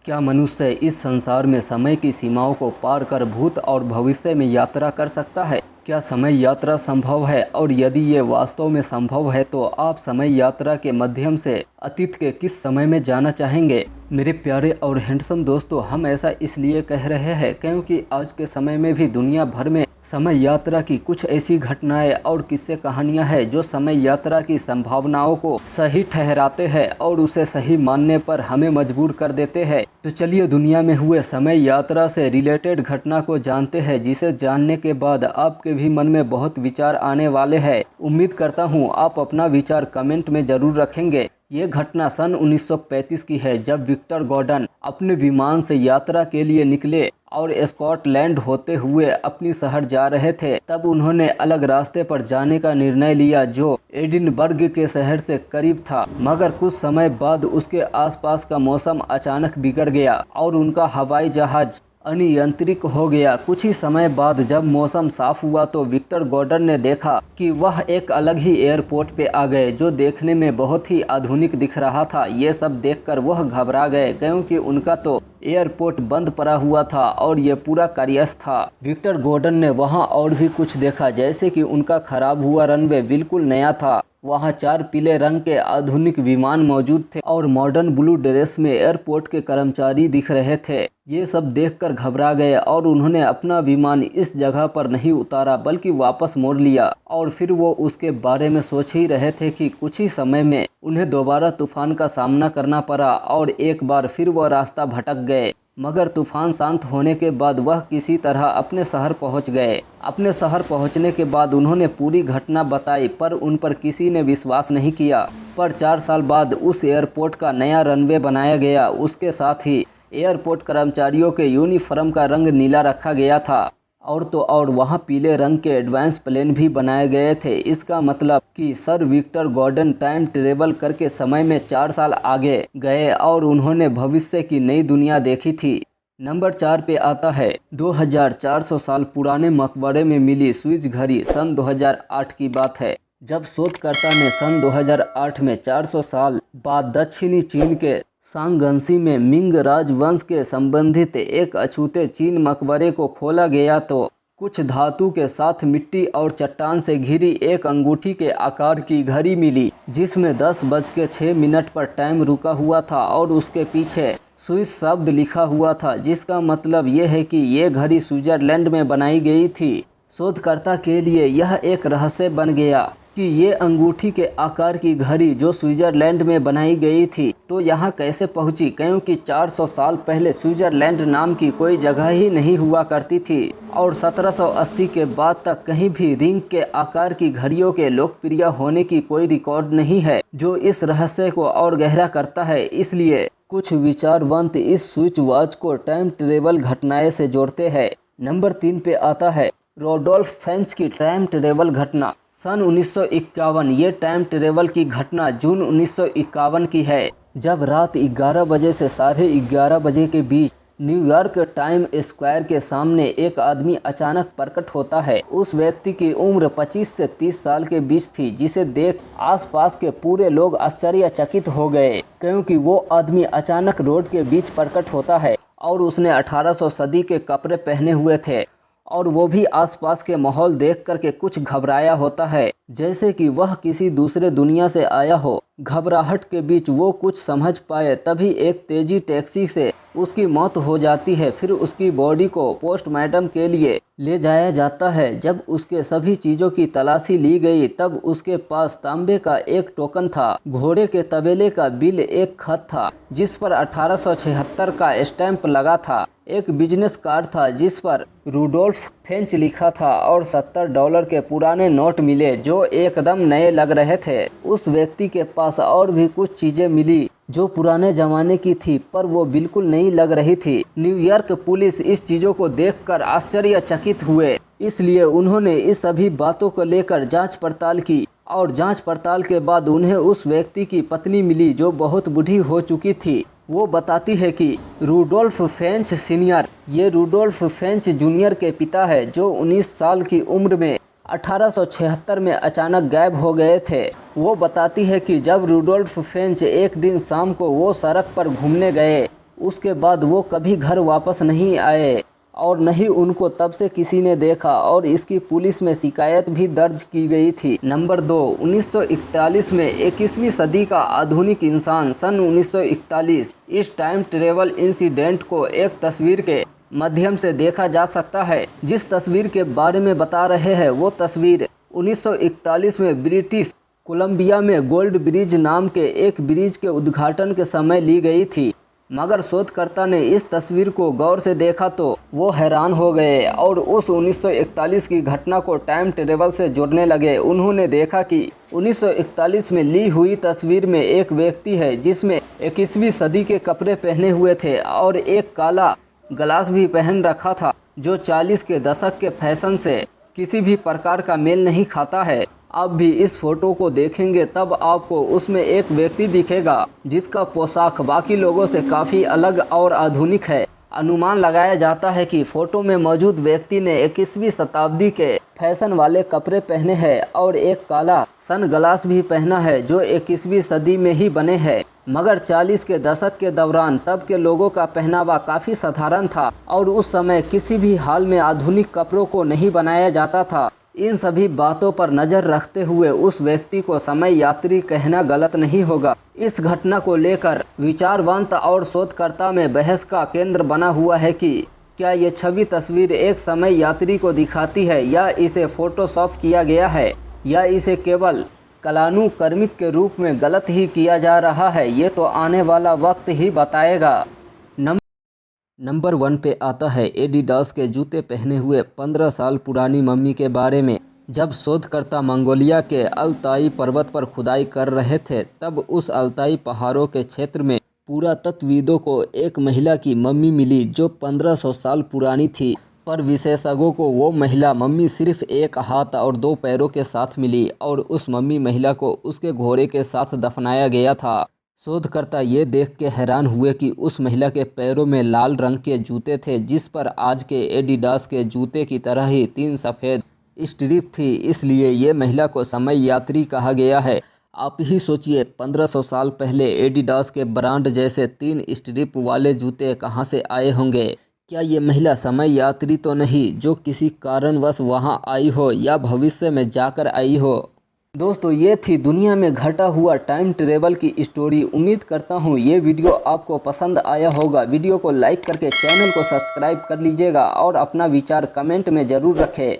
क्या मनुष्य इस संसार में समय की सीमाओं को पार कर भूत और भविष्य में यात्रा कर सकता है? क्या समय यात्रा संभव है? और यदि ये वास्तव में संभव है तो आप समय यात्रा के माध्यम से अतीत के किस समय में जाना चाहेंगे? मेरे प्यारे और हैंडसम दोस्तों, हम ऐसा इसलिए कह रहे हैं क्योंकि आज के समय में भी दुनिया भर में समय यात्रा की कुछ ऐसी घटनाएं और किस्से कहानियां हैं जो समय यात्रा की संभावनाओं को सही ठहराते हैं और उसे सही मानने पर हमें मजबूर कर देते हैं। तो चलिए दुनिया में हुए समय यात्रा से रिलेटेड घटना को जानते हैं, जिसे जानने के बाद आपके भी मन में बहुत विचार आने वाले हैं। उम्मीद करता हूँ आप अपना विचार कमेंट में जरूर रखेंगे। ये घटना सन 1935 की है, जब विक्टर गॉर्डन अपने विमान से यात्रा के लिए निकले और स्कॉटलैंड होते हुए अपनी शहर जा रहे थे। तब उन्होंने अलग रास्ते पर जाने का निर्णय लिया जो एडिनबर्ग के शहर से करीब था, मगर कुछ समय बाद उसके आसपास का मौसम अचानक बिगड़ गया और उनका हवाई जहाज अनियंत्रित हो गया। कुछ ही समय बाद जब मौसम साफ हुआ तो विक्टर गॉर्डन ने देखा कि वह एक अलग ही एयरपोर्ट पे आ गए, जो देखने में बहुत ही आधुनिक दिख रहा था। ये सब देखकर वह घबरा गए क्योंकि उनका तो एयरपोर्ट बंद पड़ा हुआ था और ये पूरा कार्यस्थ था। विक्टर गॉर्डन ने वहां और भी कुछ देखा, जैसे कि उनका खराब हुआ रनवे बिल्कुल नया था। वहां 4 पीले रंग के आधुनिक विमान मौजूद थे और मॉडर्न ब्लू ड्रेस में एयरपोर्ट के कर्मचारी दिख रहे थे। ये सब देखकर घबरा गए और उन्होंने अपना विमान इस जगह पर नहीं उतारा बल्कि वापस मोड़ लिया। और फिर वो उसके बारे में सोच ही रहे थे कि कुछ ही समय में उन्हें दोबारा तूफान का सामना करना पड़ा और एक बार फिर वह रास्ता भटक गए। मगर तूफान शांत होने के बाद वह किसी तरह अपने शहर पहुंच गए। अपने शहर पहुंचने के बाद उन्होंने पूरी घटना बताई, पर उन पर किसी ने विश्वास नहीं किया। पर 4 साल बाद उस एयरपोर्ट का नया रनवे बनाया गया। उसके साथ ही एयरपोर्ट कर्मचारियों के यूनिफॉर्म का रंग नीला रखा गया था और तो और वहाँ पीले रंग के एडवांस प्लेन भी बनाए गए थे। इसका मतलब कि sir Victor Gordon time travel करके समय में 4 साल आगे गए और उन्होंने भविष्य की नई दुनिया देखी थी। नंबर 4 पे आता है 2400 साल पुराने मकबरे में मिली स्विस घड़ी। सन 2008 की बात है, जब शोधकर्ता ने सन 2008 में 400 साल बाद दक्षिणी चीन के सांगंसी में मिंग राजवंश के संबंधित एक अछूते चीन मकबरे को खोला गया तो कुछ धातु के साथ मिट्टी और चट्टान से घिरी एक अंगूठी के आकार की घड़ी मिली, जिसमें 10:06 पर टाइम रुका हुआ था और उसके पीछे स्विस शब्द लिखा हुआ था, जिसका मतलब यह है कि ये घड़ी स्विट्जरलैंड में बनाई गई थी। शोधकर्ता के लिए यह एक रहस्य बन गया कि ये अंगूठी के आकार की घड़ी जो स्विट्जरलैंड में बनाई गई थी तो यहाँ कैसे पहुँची, क्योंकि 400 साल पहले स्विट्जरलैंड नाम की कोई जगह ही नहीं हुआ करती थी और 1780 के बाद तक कहीं भी रिंग के आकार की घड़ियों के लोकप्रिय होने की कोई रिकॉर्ड नहीं है, जो इस रहस्य को और गहरा करता है। इसलिए कुछ विचारवंत इस स्विच वॉच को टाइम ट्रेवल घटनाएं से जोड़ते हैं। नंबर 3 पे आता है रोडोल्फ फेंच की टाइम ट्रेवल घटना। सन 1951। ये टाइम ट्रेवल की घटना जून 1951 की है, जब रात 11 बजे से 11:30 बजे के बीच न्यूयॉर्क टाइम स्क्वायर के सामने एक आदमी अचानक प्रकट होता है। उस व्यक्ति की उम्र 25 से 30 साल के बीच थी, जिसे देख आसपास के पूरे लोग आश्चर्यचकित हो गए, क्योंकि वो आदमी अचानक रोड के बीच प्रकट होता है और उसने 1800 सदी के कपड़े पहने हुए थे और वो भी आसपास के माहौल देख करके कुछ घबराया होता है, जैसे कि वह किसी दूसरे दुनिया से आया हो। घबराहट के बीच वो कुछ समझ पाए, तभी एक तेजी टैक्सी से उसकी मौत हो जाती है। फिर उसकी बॉडी को पोस्टमार्टम के लिए ले जाया जाता है। जब उसके सभी चीज़ों की तलाशी ली गई तब उसके पास तांबे का एक टोकन था, घोड़े के तबेले का बिल, एक खत था जिस पर 1876 का स्टैंप लगा था, एक बिजनेस कार्ड था जिस पर रूडोल्फ फेंच लिखा था और $70 के पुराने नोट मिले जो एकदम नए लग रहे थे। उस व्यक्ति के पास और भी कुछ चीजें मिली जो पुराने जमाने की थी, पर वो बिल्कुल नहीं लग रही थी। न्यूयॉर्क पुलिस इस चीज़ों को देखकर आश्चर्यचकित हुए, इसलिए उन्होंने इस सभी बातों को लेकर जांच पड़ताल की और जांच पड़ताल के बाद उन्हें उस व्यक्ति की पत्नी मिली जो बहुत बूढ़ी हो चुकी थी। वो बताती है कि रूडोल्फ फेंच सीनियर ये रूडोल्फ फेंच जूनियर के पिता है, जो 19 साल की उम्र में 1876 में अचानक गायब हो गए थे। वो बताती है कि जब रूडोल्फ फेंच एक दिन शाम को वो सड़क पर घूमने गए, उसके बाद वो कभी घर वापस नहीं आए और न ही उनको तब से किसी ने देखा और इसकी पुलिस में शिकायत भी दर्ज की गई थी। नंबर 2, 1941 में 21वीं सदी का आधुनिक इंसान सन 1941। इस टाइम ट्रेवल इंसिडेंट को एक तस्वीर के माध्यम से देखा जा सकता है। जिस तस्वीर के बारे में बता रहे हैं वो तस्वीर 1941 में ब्रिटिश कोलंबिया में गोल्ड ब्रिज नाम के एक ब्रिज के उद्घाटन के समय ली गई थी। मगर शोधकर्ता ने इस तस्वीर को गौर से देखा तो वो हैरान हो गए और उस 1941 की घटना को टाइम ट्रेवल से जोड़ने लगे। उन्होंने देखा कि 1941 में ली हुई तस्वीर में एक व्यक्ति है जिसमें 21वीं सदी के कपड़े पहने हुए थे और एक काला ग्लास भी पहन रखा था, जो 40 के दशक के फैशन से किसी भी प्रकार का मेल नहीं खाता है। आप भी इस फोटो को देखेंगे तब आपको उसमें एक व्यक्ति दिखेगा जिसका पोशाक बाकी लोगों से काफ़ी अलग और आधुनिक है। अनुमान लगाया जाता है कि फोटो में मौजूद व्यक्ति ने 21वीं शताब्दी के फैशन वाले कपड़े पहने हैं और एक काला सन ग्लास भी पहना है जो 21वीं सदी में ही बने हैं। मगर 40 के दशक के दौरान तब के लोगों का पहनावा काफ़ी साधारण था और उस समय किसी भी हाल में आधुनिक कपड़ों को नहीं बनाया जाता था। इन सभी बातों पर नज़र रखते हुए उस व्यक्ति को समय यात्री कहना गलत नहीं होगा। इस घटना को लेकर विचारवंत और शोधकर्ता में बहस का केंद्र बना हुआ है कि क्या ये छवि तस्वीर एक समय यात्री को दिखाती है या इसे फोटोशॉप किया गया है या इसे केवल कलानुक्रमिक के रूप में गलत ही किया जा रहा है। ये तो आने वाला वक्त ही बताएगा। नंबर 1 पे आता है एडिडास के जूते पहने हुए 15 साल पुरानी मम्मी के बारे में। जब शोधकर्ता मंगोलिया के अल्ताई पर्वत पर खुदाई कर रहे थे तब उस अल्ताई पहाड़ों के क्षेत्र में पुरातत्वविदों को एक महिला की मम्मी मिली जो 1500 साल पुरानी थी। पर विशेषज्ञों को वो महिला मम्मी सिर्फ एक हाथ और 2 पैरों के साथ मिली और उस मम्मी महिला को उसके घोड़े के साथ दफनाया गया था। शोधकर्ता ये देख के हैरान हुए कि उस महिला के पैरों में लाल रंग के जूते थे जिस पर आज के एडिडास के जूते की तरह ही 3 सफ़ेद स्ट्रिप थी, इसलिए ये महिला को समय यात्री कहा गया है। आप ही सोचिए 1500 साल पहले एडिडास के ब्रांड जैसे 3 स्ट्रिप वाले जूते कहाँ से आए होंगे। क्या ये महिला समय यात्री तो नहीं जो किसी कारणवश वहाँ आई हो या भविष्य में जाकर आई हो। दोस्तों ये थी दुनिया में घटा हुआ टाइम ट्रेवल की स्टोरी। उम्मीद करता हूँ ये वीडियो आपको पसंद आया होगा। वीडियो को लाइक करके चैनल को सब्सक्राइब कर लीजिएगा और अपना विचार कमेंट में ज़रूर रखें।